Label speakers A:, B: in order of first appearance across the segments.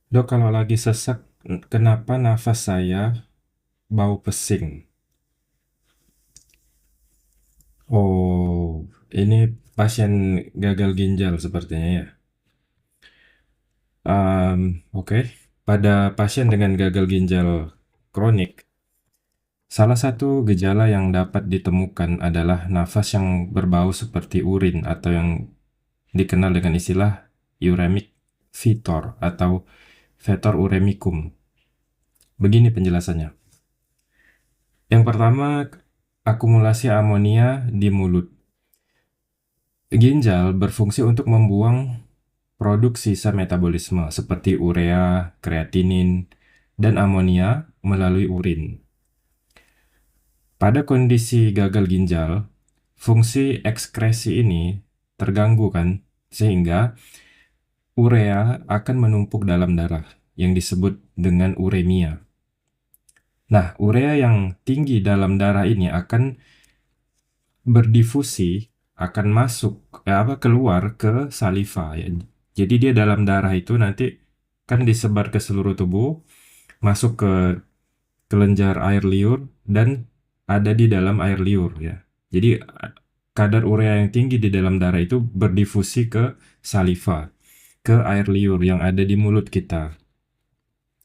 A: Dok, kalau lagi sesak, kenapa nafas saya bau pesing? Oh, ini pasien gagal ginjal sepertinya ya. Oke. Pada pasien dengan gagal ginjal kronik, salah satu gejala yang dapat ditemukan adalah nafas yang berbau seperti urin atau yang dikenal dengan istilah uremic fetor atau fetor uremicum. Begini penjelasannya. Yang pertama, akumulasi amonia di mulut. Ginjal berfungsi untuk membuang produk sisa metabolisme seperti urea, kreatinin, dan amonia melalui urin. Pada kondisi gagal ginjal, fungsi ekskresi ini terganggu kan, sehingga urea akan menumpuk dalam darah yang disebut dengan uremia. Nah, urea yang tinggi dalam darah ini akan berdifusi, akan masuk keluar ke saliva ya. Jadi dia dalam darah itu nanti kan disebar ke seluruh tubuh, masuk ke kelenjar air liur dan ada di dalam air liur ya. Jadi kadar urea yang tinggi di dalam darah itu berdifusi ke saliva, ke air liur yang ada di mulut kita.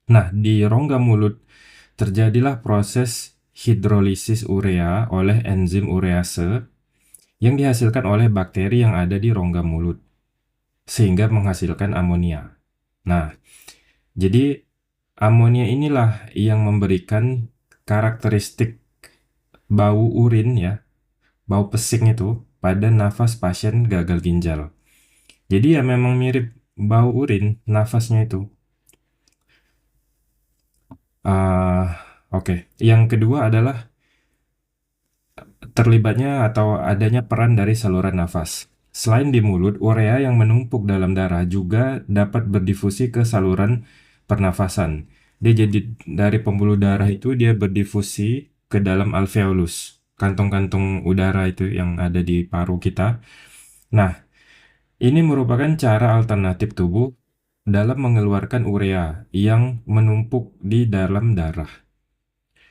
A: Nah, di rongga mulut terjadilah proses hidrolisis urea oleh enzim urease yang dihasilkan oleh bakteri yang ada di rongga mulut, sehingga menghasilkan amonia. Nah, jadi amonia inilah yang memberikan karakteristik bau urin ya, bau pesing itu pada nafas pasien gagal ginjal. Jadi ya memang mirip bau urin nafasnya itu. Oke. Yang kedua adalah terlibatnya atau adanya peran dari saluran nafas. Selain di mulut, urea yang menumpuk dalam darah juga dapat berdifusi ke saluran pernafasan. Dia jadi dari pembuluh darah itu dia berdifusi ke dalam alveolus, kantong-kantong udara itu yang ada di paru kita. Nah, ini merupakan cara alternatif tubuh dalam mengeluarkan urea yang menumpuk di dalam darah.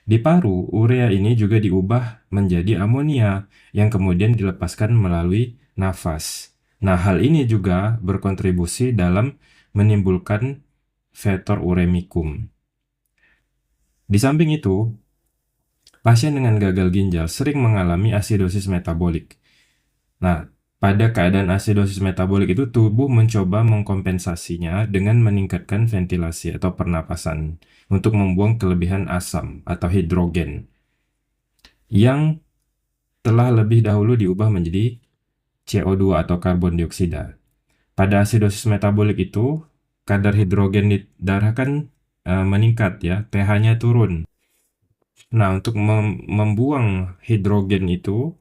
A: Di paru, urea ini juga diubah menjadi amonia yang kemudian dilepaskan melalui nafas. Nah, hal ini juga berkontribusi dalam menimbulkan fetor uremicum. Di samping itu, pasien dengan gagal ginjal sering mengalami asidosis metabolik. Nah, pada keadaan asidosis metabolik itu tubuh mencoba mengkompensasinya dengan meningkatkan ventilasi atau pernapasan untuk membuang kelebihan asam atau hidrogen yang telah lebih dahulu diubah menjadi CO2 atau karbon dioksida. Pada asidosis metabolik itu, kadar hidrogen di darah kan meningkat ya, pH-nya turun. Nah, untuk membuang hidrogen itu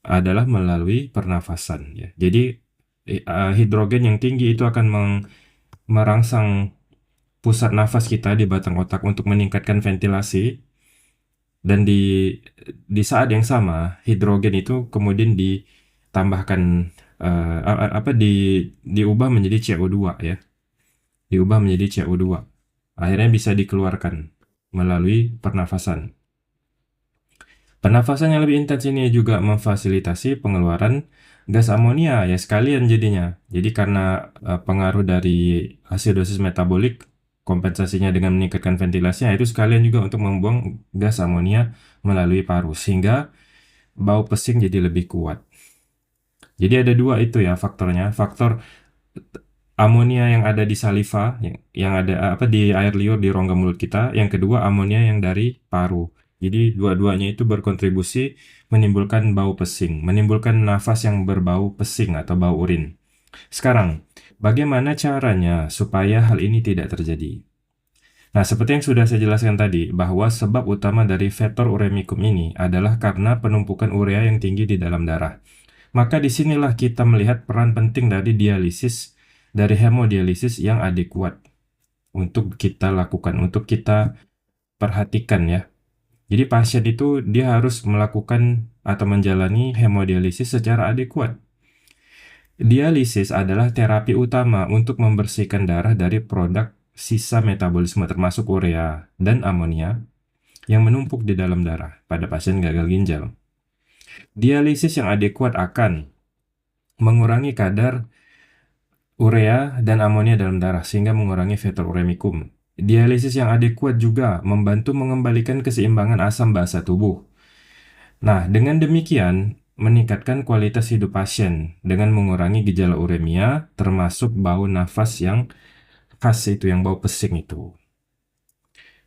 A: adalah melalui pernafasan ya. Jadi hidrogen yang tinggi itu akan merangsang pusat nafas kita di batang otak untuk meningkatkan ventilasi, dan di saat yang sama hidrogen itu kemudian ditambahkan diubah menjadi CO2 ya, diubah menjadi CO2, akhirnya bisa dikeluarkan melalui pernafasan. Pernafasan yang lebih intens ini juga memfasilitasi pengeluaran gas amonia ya sekalian jadinya. Jadi karena pengaruh dari asidosis metabolik, kompensasinya dengan meningkatkan ventilasinya itu sekalian juga untuk membuang gas amonia melalui paru sehingga bau pesing jadi lebih kuat. Jadi ada dua itu ya faktornya, faktor amonia yang ada di saliva yang ada di air liur di rongga mulut kita, yang kedua amonia yang dari paru. Jadi dua-duanya itu berkontribusi menimbulkan bau pesing, menimbulkan nafas yang berbau pesing atau bau urin. Sekarang, bagaimana caranya supaya hal ini tidak terjadi? Nah, seperti yang sudah saya jelaskan tadi, bahwa sebab utama dari fetor uremicum ini adalah karena penumpukan urea yang tinggi di dalam darah. Maka disinilah kita melihat peran penting dari dialisis, dari hemodialisis yang adekuat untuk kita lakukan, untuk kita perhatikan ya. Jadi pasien itu dia harus melakukan atau menjalani hemodialisis secara adekuat. Dialisis adalah terapi utama untuk membersihkan darah dari produk sisa metabolisme termasuk urea dan amonia yang menumpuk di dalam darah pada pasien gagal ginjal. Dialisis yang adekuat akan mengurangi kadar urea dan amonia dalam darah sehingga mengurangi faktor uremicum. Dialisis yang adekuat juga membantu mengembalikan keseimbangan asam basa tubuh. Nah, dengan demikian meningkatkan kualitas hidup pasien dengan mengurangi gejala uremia termasuk bau nafas yang khas itu, yang bau pesing itu.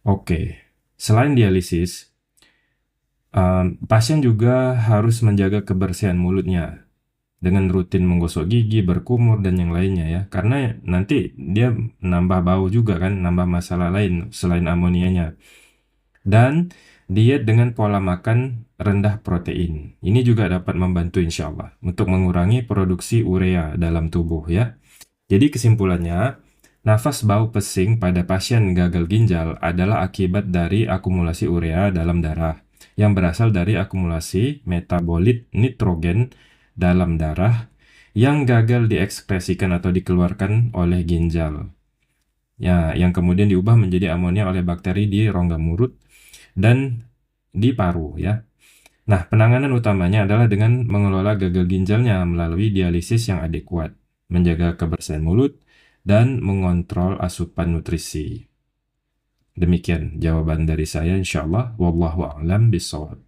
A: Oke, selain dialisis, pasien juga harus menjaga kebersihan mulutnya dengan rutin menggosok gigi, berkumur, dan yang lainnya ya. Karena nanti dia nambah bau juga kan, nambah masalah lain selain amonianya. Dan diet dengan pola makan rendah protein. Ini juga dapat membantu insya Allah untuk mengurangi produksi urea dalam tubuh ya. Jadi kesimpulannya, nafas bau pesing pada pasien gagal ginjal adalah akibat dari akumulasi urea dalam darah yang berasal dari akumulasi metabolit nitrogen dalam darah yang gagal diekspresikan atau dikeluarkan oleh ginjal. Ya, yang kemudian diubah menjadi amonia oleh bakteri di rongga mulut dan di paru ya. Nah, penanganan utamanya adalah dengan mengelola gagal ginjalnya melalui dialisis yang adekuat, menjaga kebersihan mulut, dan mengontrol asupan nutrisi. Demikian jawaban dari saya insyaallah. Wallahu a'lam bishawab.